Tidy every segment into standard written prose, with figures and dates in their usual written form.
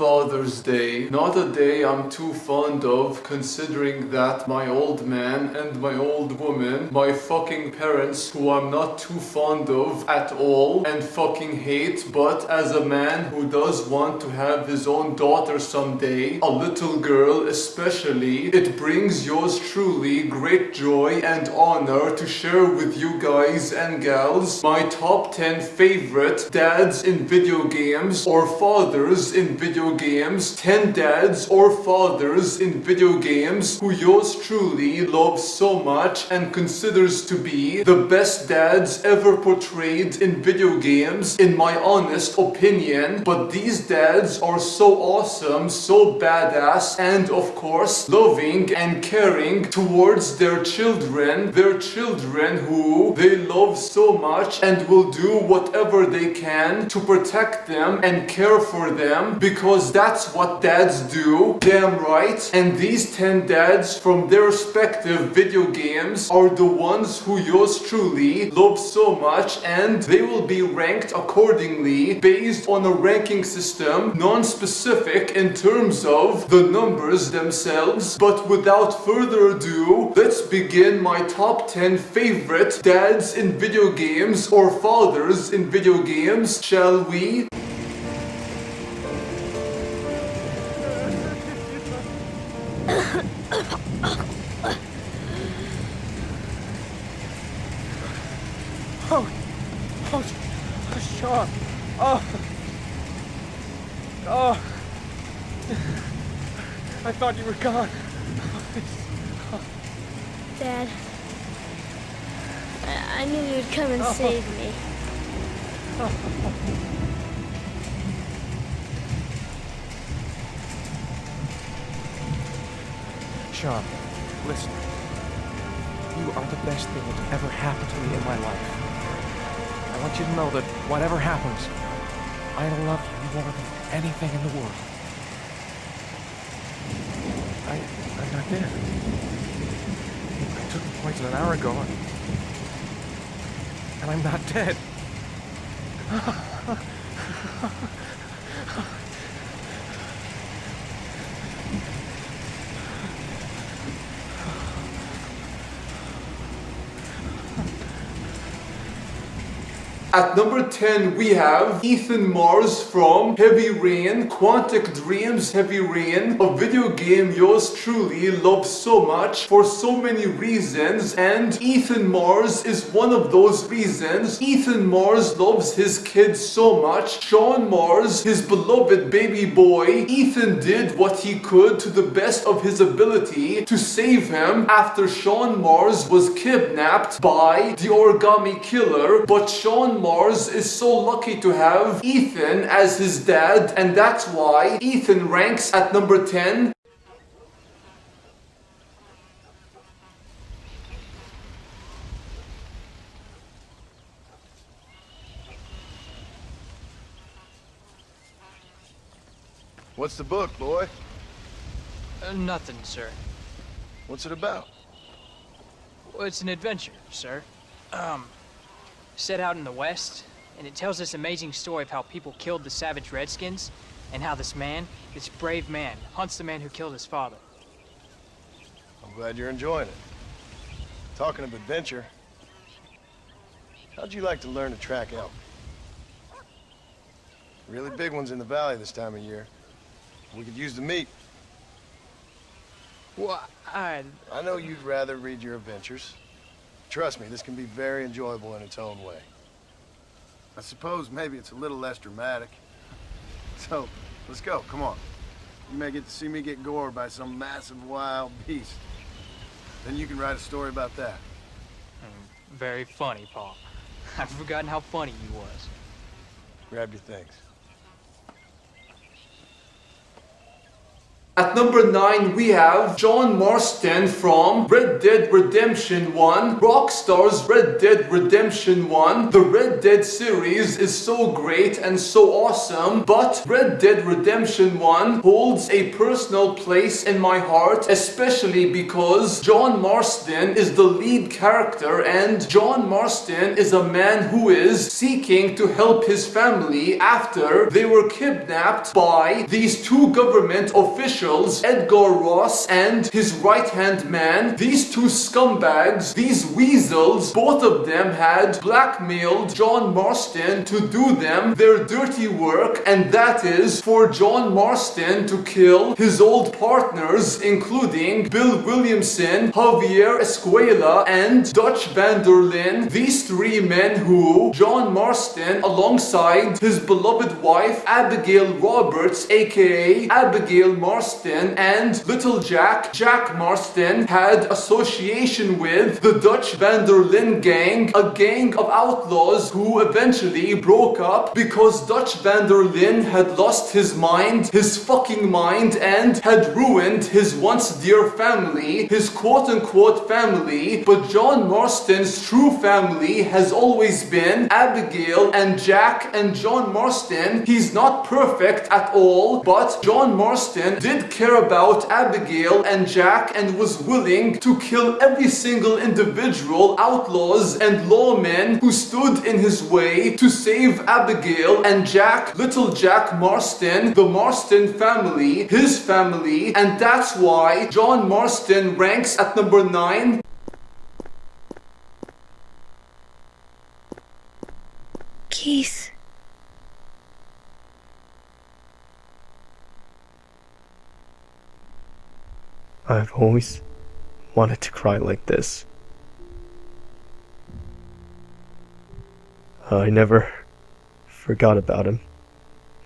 Father's Day. Not a day I'm too fond of, considering that my old man and my old woman, my fucking parents who I'm not too fond of at all and fucking hate, but as a man who does want to have his own daughter someday, a little girl especially, it brings yours truly great joy and honor to share with you guys and gals my top 10 favorite dads in video games or fathers in video games, 10 dads or fathers in video games who yours truly loves so much and considers to be the best dads ever portrayed in video games, in my honest opinion. But these dads are so awesome, so badass, and of course loving and caring towards their children who they love so much and will do whatever they can to protect them and care for them, because that's what dads do. Damn right. And these 10 dads from their respective video games are the ones who yours truly love so much, and they will be ranked accordingly based on a ranking system non-specific in terms of the numbers themselves. But without further ado, let's begin my top 10 favorite dads in video games or fathers in video games, shall we? Sean. Oh. I thought you were gone. Dad, I knew you'd come and save me. Sean, listen. You are the best thing that's ever happened to me in my life. I want you to know that whatever happens, I love you more than anything in the world. I'm not dead. I took the poison an hour ago, and I'm not dead. At number 10, we have Ethan Mars from Heavy Rain, Quantic Dreams Heavy Rain, a video game yours truly loves so much for so many reasons, and Ethan Mars is one of those reasons. Ethan Mars loves his kids so much. Sean Mars, his beloved baby boy, Ethan did what he could to the best of his ability to save him after Sean Mars was kidnapped by the origami killer, but Sean Mars is so lucky to have Ethan as his dad, and that's why Ethan ranks at number 10. What's the book, boy? Nothing, sir. What's it about? Well, it's an adventure, sir. Set out in the West, and it tells this amazing story of how people killed the savage Redskins, and how this brave man, hunts the man who killed his father. I'm glad you're enjoying it. Talking of adventure, how'd you like to learn to track elk? Really big ones in the valley this time of year. We could use the meat. Well, I know you'd rather read your adventures. Trust me, this can be very enjoyable in its own way. I suppose maybe it's a little less dramatic. So, let's go, come on. You may get to see me get gored by some massive wild beast. Then you can write a story about that. Very funny, Paul. I've forgotten how funny you was. Grab your things. At number 9 we have John Marston from Red Dead Redemption 1, Rockstar's Red Dead Redemption 1. The Red Dead series is so great and so awesome, but Red Dead Redemption 1 holds a personal place in my heart, especially because John Marston is the lead character, and John Marston is a man who is seeking to help his family after they were kidnapped by these two government officials, Edgar Ross and his right-hand man. These two scumbags, these weasels, both of them had blackmailed John Marston to do them their dirty work, and that is for John Marston to kill his old partners, including Bill Williamson, Javier Escuela, and Dutch van der Linde. These three men who John Marston, alongside his beloved wife Abigail Roberts, aka Abigail Marston, and little Jack Marston, had association with the Dutch van der Linde gang, a gang of outlaws who eventually broke up because Dutch van der Linde had lost his mind, his fucking mind, and had ruined his once dear family, his quote-unquote family. But John Marston's true family has always been Abigail and Jack. And John Marston, he's not perfect at all, but John Marston did care about Abigail and Jack and was willing to kill every single individual, outlaws and lawmen who stood in his way to save Abigail and Jack, little Jack Marston, the Marston family, his family, and that's why John Marston ranks at number 9. Keith. I've always wanted to cry like this. I never forgot about him.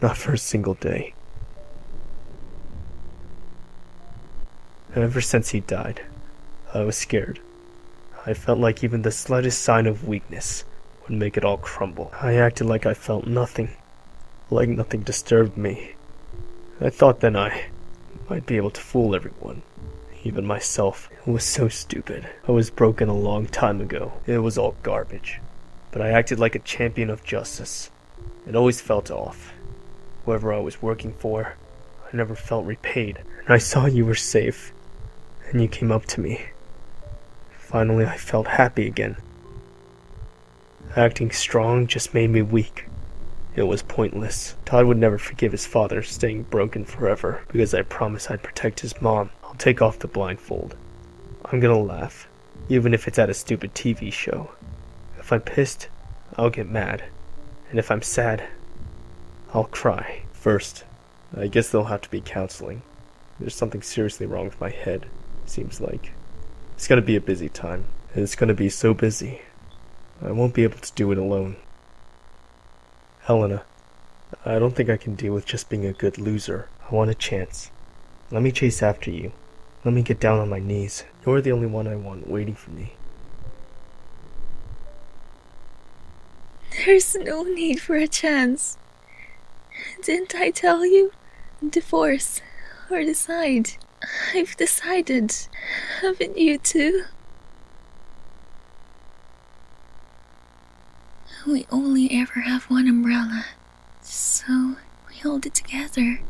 Not for a single day. Ever since he died, I was scared. I felt like even the slightest sign of weakness would make it all crumble. I acted like I felt nothing, like nothing disturbed me. I thought then I might be able to fool everyone, even myself. It was so stupid. I was broken a long time ago. It was all garbage. But I acted like a champion of justice. It always felt off. Whoever I was working for, I never felt repaid. And I saw you were safe, and you came up to me. Finally, I felt happy again. Acting strong just made me weak. It was pointless. Todd would never forgive his father staying broken forever because I promised I'd protect his mom. I'll take off the blindfold. I'm gonna laugh, even if it's at a stupid TV show. If I'm pissed, I'll get mad. And if I'm sad, I'll cry. First, I guess there'll have to be counseling. There's something seriously wrong with my head, seems like. It's gonna be a busy time, and it's gonna be so busy, I won't be able to do it alone. Helena, I don't think I can deal with just being a good loser. I want a chance. Let me chase after you. Let me get down on my knees. You're the only one I want waiting for me. There's no need for a chance. Didn't I tell you? Divorce or decide. I've decided. Haven't you too? We only ever have one umbrella, so we hold it together.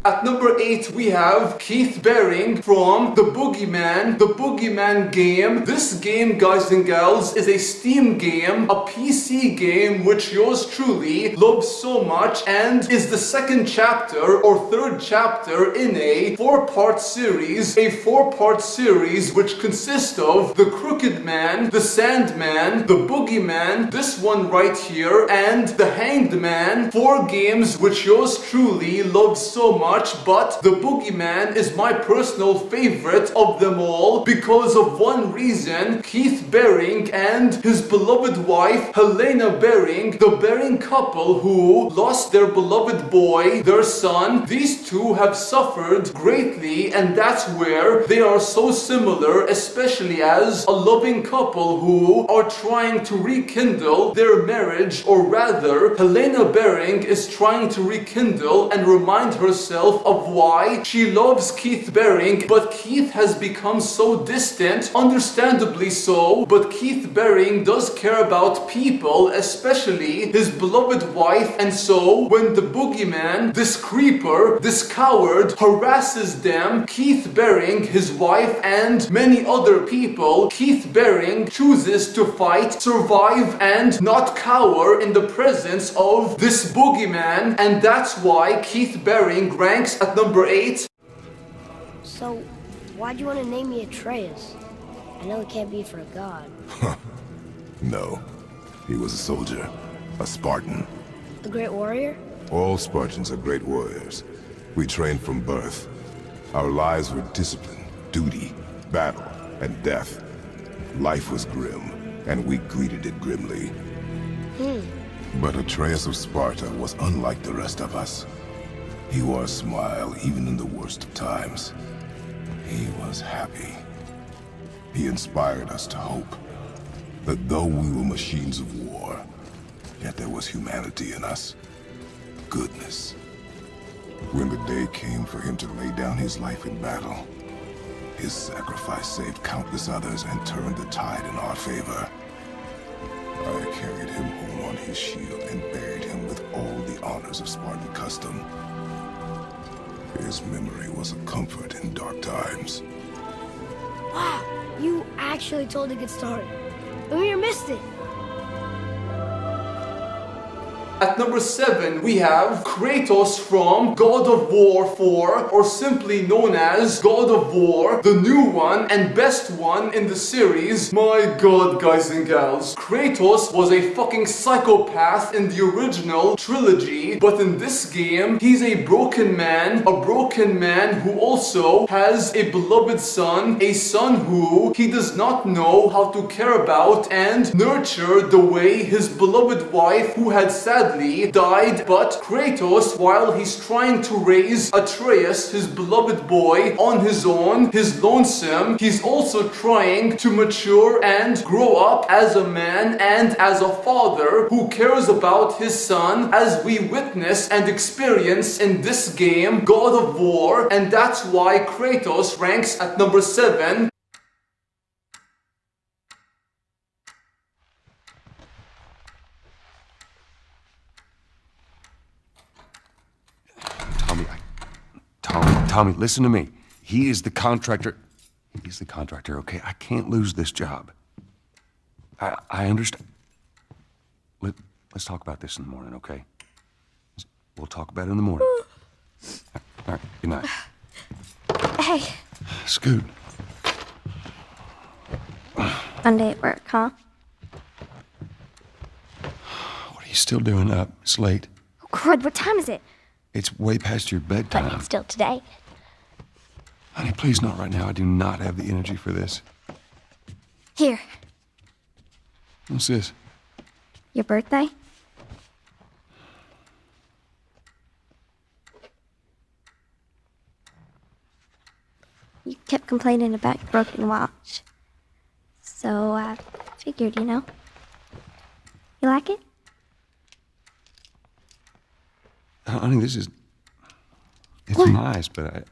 At number 8 we have Keith Baring from The Boogeyman game. This game, guys and gals, is a Steam game, a PC game which yours truly loves so much, and is the second chapter or third chapter in a 4-part series. A 4-part series which consists of The Crooked Man, The Sandman, The Boogeyman, this one right here, and The Hanged Man. 4 games which yours truly loves so much. But The Boogeyman is my personal favorite of them all because of one reason. Keith Baring and his beloved wife Helena Baring, the Baring couple who lost their beloved boy, their son. These two have suffered greatly, and that's where they are so similar, especially as a loving couple who are trying to rekindle their marriage, or rather Helena Baring is trying to rekindle and remind herself herself of why she loves Keith Baring, but Keith has become so distant, understandably so, but Keith Baring does care about people, especially his beloved wife, and so when the boogeyman, this creeper, this coward, harasses them, Keith Baring, his wife, and many other people, Keith Baring chooses to fight, survive, and not cower in the presence of this boogeyman, and that's why Keith Baring ranks at number 8. So, why'd you want to name me Atreus? I know it can't be for a god. No. He was a soldier. A Spartan. A great warrior? All Spartans are great warriors. We trained from birth. Our lives were discipline, duty, battle, and death. Life was grim, and we greeted it grimly. But Atreus of Sparta was unlike the rest of us. He wore a smile even in the worst of times. He was happy. He inspired us to hope that though we were machines of war, yet there was humanity in us. Goodness. When the day came for him to lay down his life in battle, his sacrifice saved countless others and turned the tide in our favor. I carried him home on his shield and buried him with all the honors of Spartan custom. His memory was a comfort in dark times. Wow, you actually told a good story. But we missed it. At number 7, we have Kratos from God of War 4, or simply known as God of War, the new one and best one in the series. My god, guys and gals. Kratos was a fucking psychopath in the original trilogy, but in this game, he's a broken man who also has a beloved son, a son who he does not know how to care about and nurture the way his beloved wife, who had sadly died, but Kratos, while he's trying to raise Atreus, his beloved boy, on his own, his lonesome, he's also trying to mature and grow up as a man and as a father who cares about his son, as we witness and experience in this game, God of War, and that's why Kratos ranks at number 7. Tommy, listen to me. He is the contractor. He's the contractor, okay? I can't lose this job. I understand. Let's talk about this in the morning, okay? We'll talk about it in the morning. All right, good night. Hey. Scoot. Monday at work, huh? What are you still doing up? It's late. Oh, crud, what time is it? It's way past your bedtime. But it's still today. Honey, please not right now. I do not have the energy for this. Here. What's this? Your birthday? You kept complaining about your broken watch. So I figured, you know. You like it? Honey, it's What? nice, but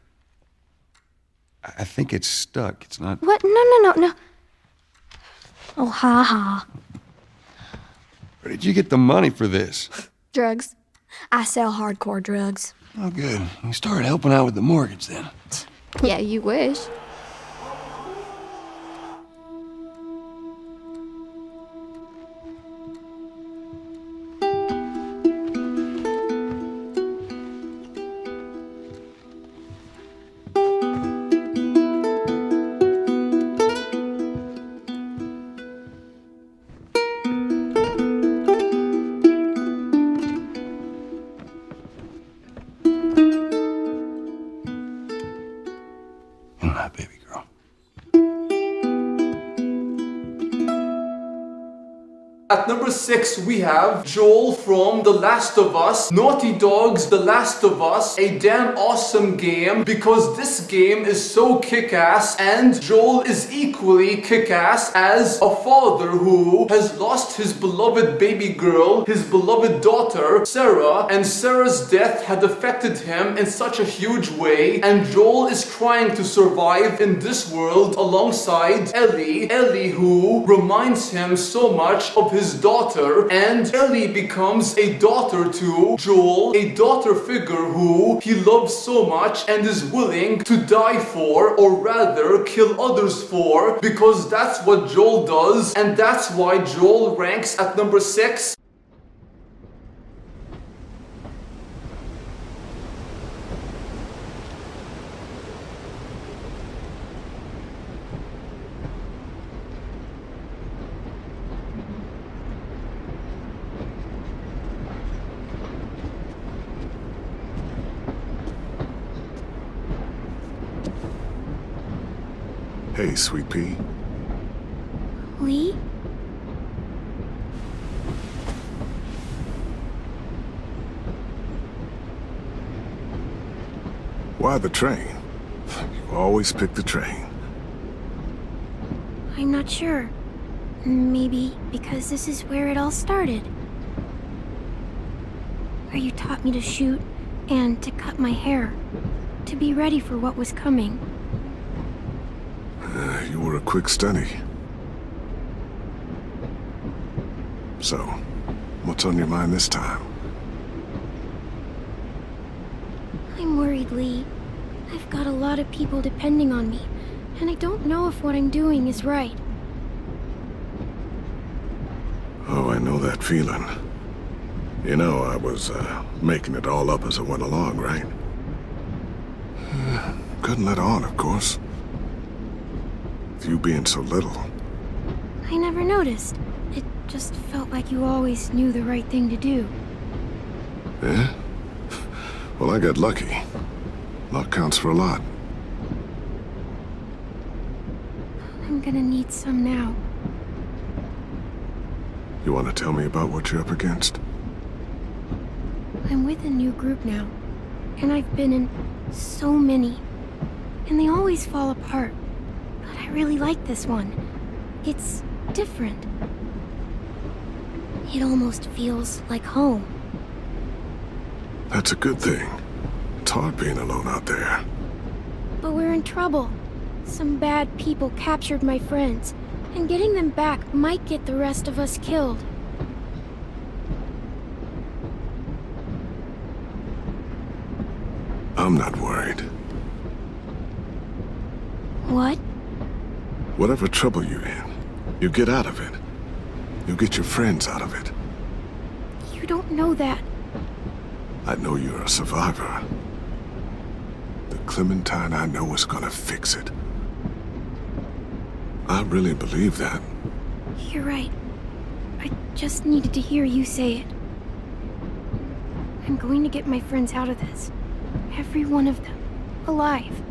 I think it's stuck. It's not. What? No. Oh, ha ha. Where did you get the money for this? Drugs. I sell hardcore drugs. Oh, good. You started helping out with the mortgage then. Yeah, you wish. Good night, baby girl. At At number 6, we have Joel from The Last of Us. Naughty Dog's The Last of Us, a damn awesome game because this game is so kick-ass, and Joel is equally kick-ass as a father who has lost his beloved baby girl, his beloved daughter, Sarah, and Sarah's death had affected him in such a huge way, and Joel is trying to survive in this world alongside Ellie who reminds him so much of his daughter, and Ellie becomes a daughter to Joel, a daughter figure who he loves so much and is willing to die for, or rather kill others for, because that's what Joel does, and that's why Joel ranks at number 6. Hey, Sweet Pea. Lee? Why the train? You always pick the train. I'm not sure. Maybe because this is where it all started. Where you taught me to shoot and to cut my hair. To be ready for what was coming. You were a quick study. So, what's on your mind this time? I'm worried, Lee. I've got a lot of people depending on me, and I don't know if what I'm doing is right. Oh, I know that feeling. You know, I was making it all up as I went along, right? Couldn't let on, of course. With you being so little. I never noticed. It just felt like you always knew the right thing to do. Yeah? Well, I got lucky. Luck counts for a lot. I'm gonna need some now. You want to tell me about what you're up against? I'm with a new group now, and I've been in so many, and they always fall apart. But I really like this one. It's different. It almost feels like home. That's a good thing. It's hard being alone out there. But we're in trouble. Some bad people captured my friends, and getting them back might get the rest of us killed. I'm not worried. What? Whatever trouble you're in, you get out of it. You get your friends out of it. You don't know that. I know you're a survivor. The Clementine I know is gonna fix it. I really believe that. You're right. I just needed to hear you say it. I'm going to get my friends out of this. Every one of them. Alive.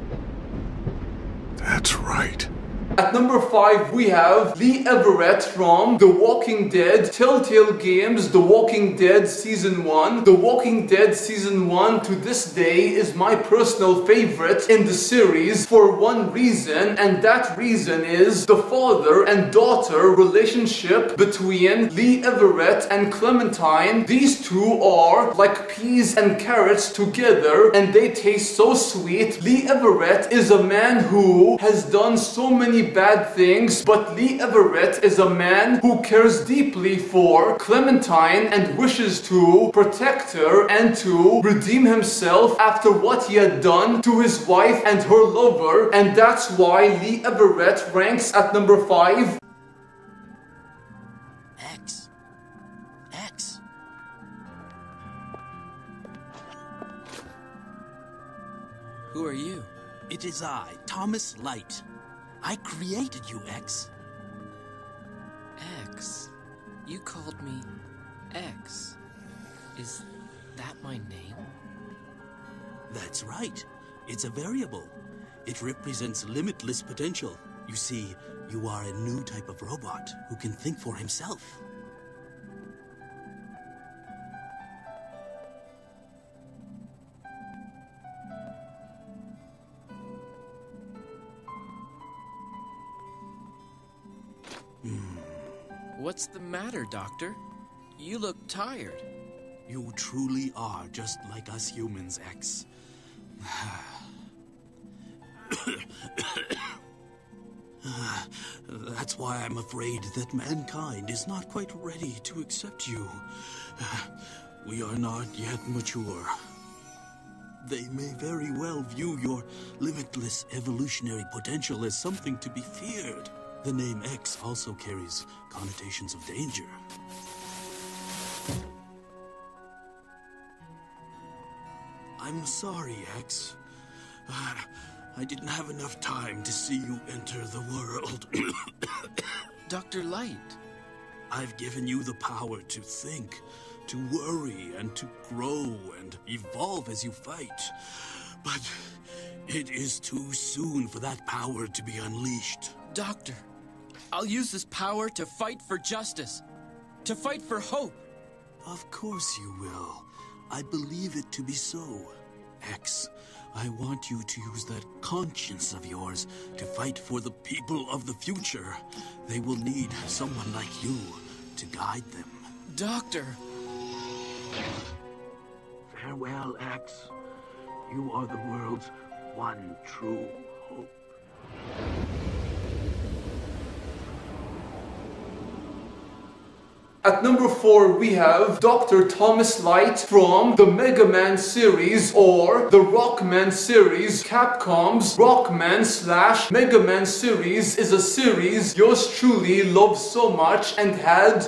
That's right. At number 5, we have Lee Everett from The Walking Dead, Telltale Games, The Walking Dead Season 1. The Walking Dead Season 1 to this day is my personal favorite in the series for one reason, and that reason is the father and daughter relationship between Lee Everett and Clementine. These two are like peas and carrots together, and they taste so sweet. Lee Everett is a man who has done so many bad things, but Lee Everett is a man who cares deeply for Clementine and wishes to protect her and to redeem himself after what he had done to his wife and her lover, and that's why Lee Everett ranks at number 5. X. Who are you? It is I, Thomas Light. I created you, X. X? You called me X. Is that my name? That's right. It's a variable. It represents limitless potential. You see, you are a new type of robot who can think for himself. What's the matter, Doctor? You look tired. You truly are just like us humans, X. That's why I'm afraid that mankind is not quite ready to accept you. We are not yet mature. They may very well view your limitless evolutionary potential as something to be feared. The name X also carries connotations of danger. I'm sorry, X. I didn't have enough time to see you enter the world. Dr. Light. I've given you the power to think, to worry, and to grow and evolve as you fight. But it is too soon for that power to be unleashed. Doctor, I'll use this power to fight for justice, to fight for hope. Of course you will. I believe it to be so. X, I want you to use that conscience of yours to fight for the people of the future. They will need someone like you to guide them. Doctor! Farewell, X. You are the world's one true hope. At number 4, we have Dr. Thomas Light from the Mega Man series or the Rockman series. Capcom's Rockman/Mega Man series is a series yours truly loves so much and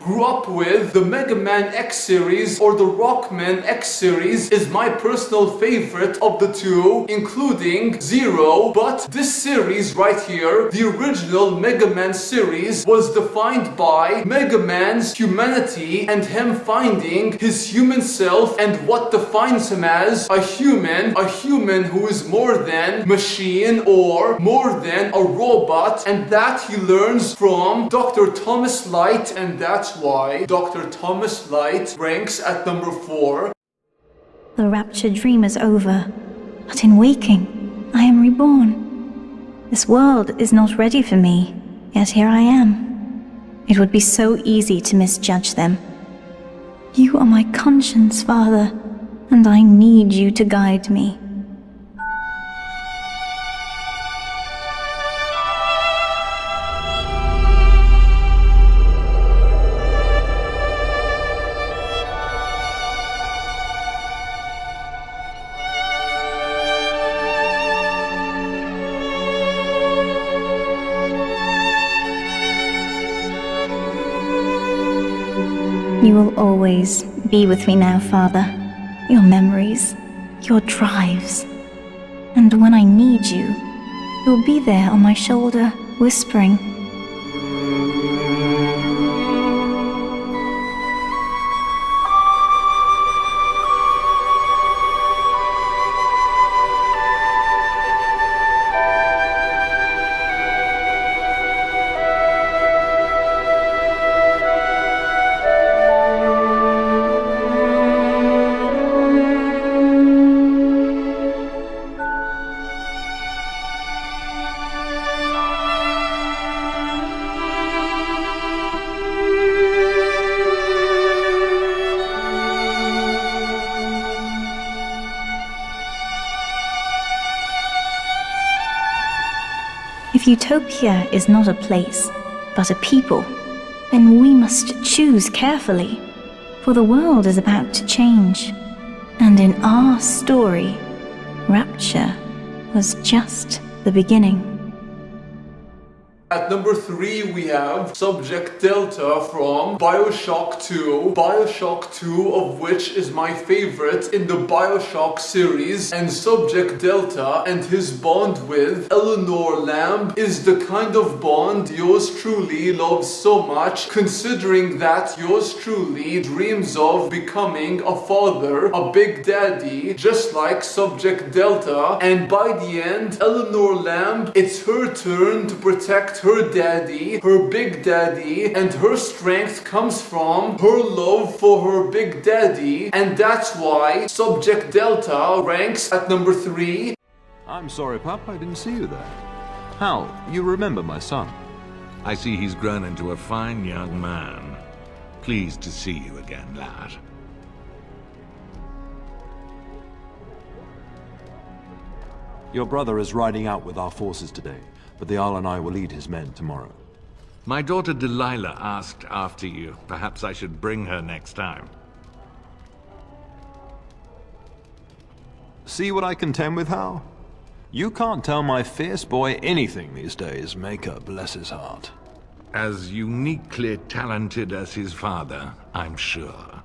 grew up with. The Mega Man X series or the Rockman X series is my personal favorite of the two, including Zero. But this series right here, the original Mega Man series, was defined by Mega Man's humanity and him finding his human self and what defines him as a human who is more than machine or more than a robot, and that he learns from Dr. Thomas Light, and that's why Dr. Thomas Light ranks at number 4. The Rapture dream is over, but in waking, I am reborn. This world is not ready for me, yet here I am. It would be so easy to misjudge them. You are my conscience, Father, and I need you to guide me. You will always be with me now, Father. Your memories, your drives. And when I need you, you'll be there on my shoulder, whispering. If Utopia is not a place, but a people, then we must choose carefully, for the world is about to change. And in our story, Rapture was just the beginning. At number 3, we have Subject Delta from BioShock 2. BioShock 2, of which is my favorite in the BioShock series. And Subject Delta and his bond with Eleanor Lamb is the kind of bond yours truly loves so much, considering that yours truly dreams of becoming a father, a big daddy, just like Subject Delta. And by the end, Eleanor Lamb, it's her turn to protect her daddy, her big daddy, and her strength comes from her love for her big daddy, and that's why Subject Delta ranks at number 3. I'm sorry, Pup, I didn't see you there. Hal, you remember my son? I see he's grown into a fine young man. Pleased to see you again, lad. Your brother is riding out with our forces today, but the Jarl and I will lead his men tomorrow. My daughter Delilah asked after you. Perhaps I should bring her next time. See what I contend with, Hal? You can't tell my fierce boy anything these days, Maker bless his heart. As uniquely talented as his father, I'm sure.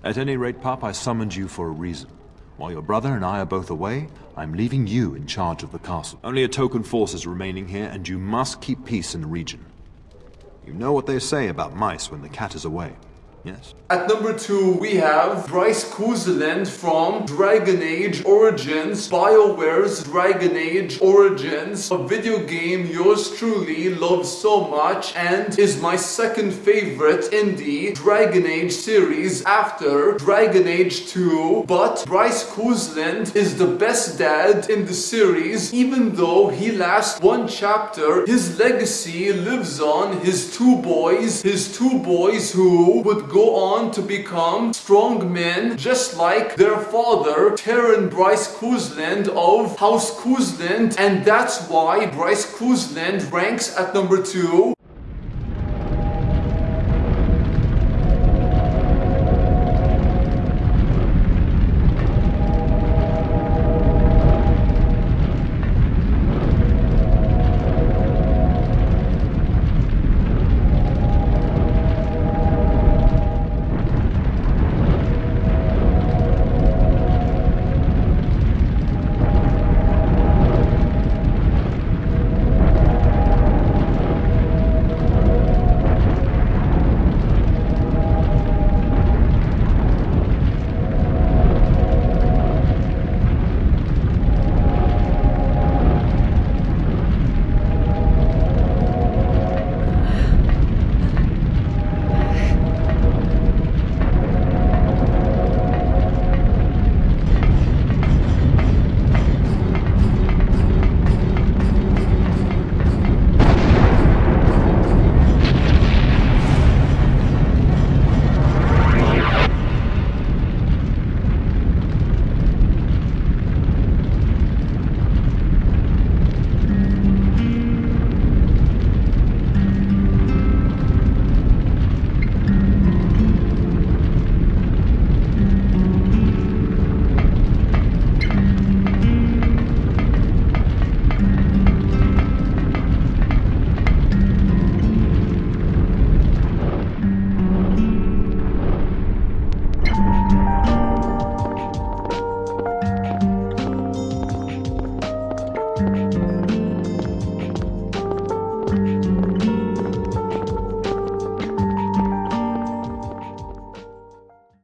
At any rate, Pop, I summoned you for a reason. While your brother and I are both away, I'm leaving you in charge of the castle. Only a token force is remaining here, and you must keep peace in the region. You know what they say about mice when the cat is away, yes? At number 2, we have Bryce Kuzeland from Dragon Age Origins, BioWare's Dragon Age Origins, a video game yours truly loves so much and is my second favorite in the Dragon Age series after Dragon Age 2. But Bryce Kuzeland is the best dad in the series. Even though he lasts one chapter, his legacy lives on his two boys who would go on to become strong men just like their father, Terran Bryce Kuzeland of House Kuzeland, and that's why Bryce Kuzeland ranks at number 2.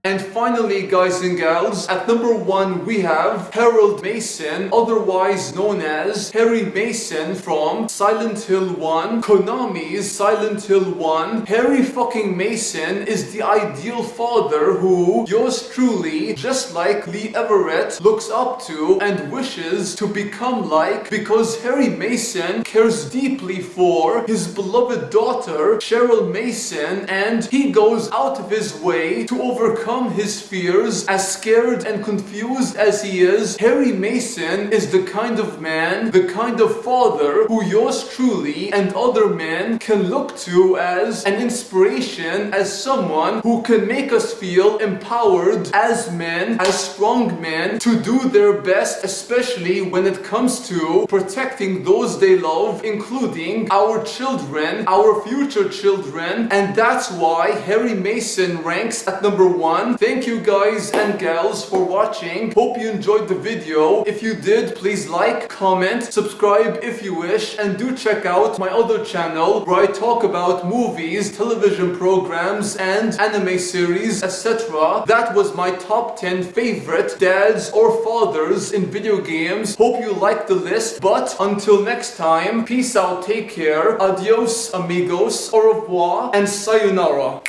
And finally, guys and gals, at number 1 we have Harold Mason, otherwise known as Harry Mason from Silent Hill 1, Konami's Silent Hill 1. Harry fucking Mason is the ideal father who yours truly, just like Lee Everett, looks up to and wishes to become like, because Harry Mason cares deeply for his beloved daughter, Cheryl Mason, and he goes out of his way to overcome his fears. As scared and confused as he is, Harry Mason is the kind of man, the kind of father who yours truly and other men can look to as an inspiration, as someone who can make us feel empowered as men, as strong men, to do their best, especially when it comes to protecting those they love, including our children, our future children, and that's why Harry Mason ranks at number 1. Thank you guys and gals for watching. Hope you enjoyed the video. If you did, please like, comment, subscribe if you wish, and do check out my other channel where I talk about movies, television programs, and anime series, etc. That was my top 10 favorite dads or fathers in video games. Hope you liked the list, but until next time, peace out, take care, adios amigos, au revoir, and sayonara.